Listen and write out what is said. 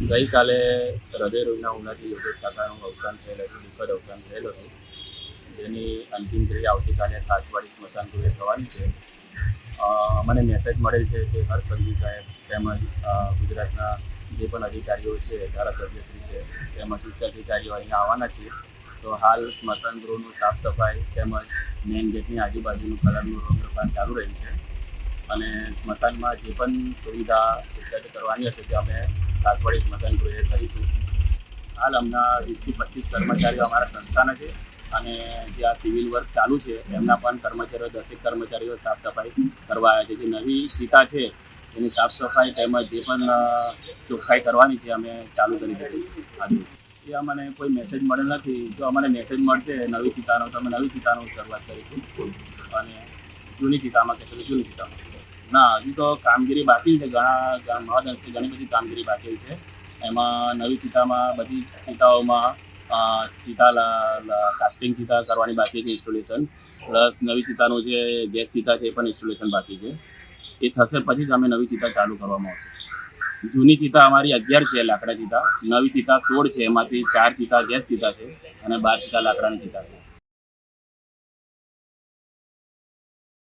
ગઈકાલે હૃદયરોગના હુમલાથી યોગેશ કાકાનું અવસાન થયેલ હતું, દુઃખદ અવસાન થયેલ હતું, જેની અંતિમ ક્રિયા આવતીકાલે ખાસવાડી સ્મશાન ગૃહે થવાની છે. મને મેસેજ મળેલ છે કે હર્ષ સંઘવી સાહેબ તેમજ ગુજરાતના જે પણ અધિકારીઓ છે, ધારાસભ્યશ્રી છે, તેમજ ઉચ્ચ અધિકારીઓ અહીંયા આવવાના છે. તો હાલ સ્મશાન ગૃહનું સાફ સફાઈ તેમજ મેઇન ગેટની આજુબાજુનું કલરનું રોગરપાન ચાલુ રહ્યું છે અને સ્મશાનમાં જે પણ સુવિધા ઉપલબ્ધ કરવાની હશે તે અમે ખાસવાડી સ્મશાન ગૃહે કરીશું. હાલ હમણાં 20 થી 25 કર્મચારીઓ અમારા સંસ્થાના છે અને જે આ સિવિલ વર્ક ચાલુ છે એમના પણ કર્મચારીઓ 10 કર્મચારીઓ સાફ સફાઈ કરવા આવ્યા છે. જે નવી ચિતા છે એની સાફ સફાઈ તેમજ જે પણ ચોખ્ખાઈ કરવાની છે અમે ચાલુ કરી દીધી છે. એ અમને કોઈ મેસેજ મળેલ નથી. જો અમને મેસેજ મળશે નવી ચિતાનો તો અમે નવી ચિતાનો શરૂઆત કરીશું અને જૂની ચિતામાં કે જૂની ચિતામાં. ના, હજુ તો કામગીરી બાકી છે. ઘણા મહદ અંશે ઘણી બધી કામગીરી બાકી છે. એમાં નવી ચિતામાં બધી ચિતાઓમાં કાસ્ટિંગ ચિતા કરવાની બાકી છે, ઇન્સ્ટોલેશન પ્લસ નવી ચિતાનું જે ગેસ ચિતા છે એ પણ ઇન્સ્ટોલેશન બાકી છે. એ થશે પછી જ અમે નવી ચિતા ચાલુ કરવામાં આવશે. જૂની ચિતા અમારી 11 છે લાકડા ચિતા, નવી ચિતા 16 છે. એમાંથી 4 ચિતા ગેસ ચિતા છે અને 12 ચિતા લાકડાની ચિતા છે.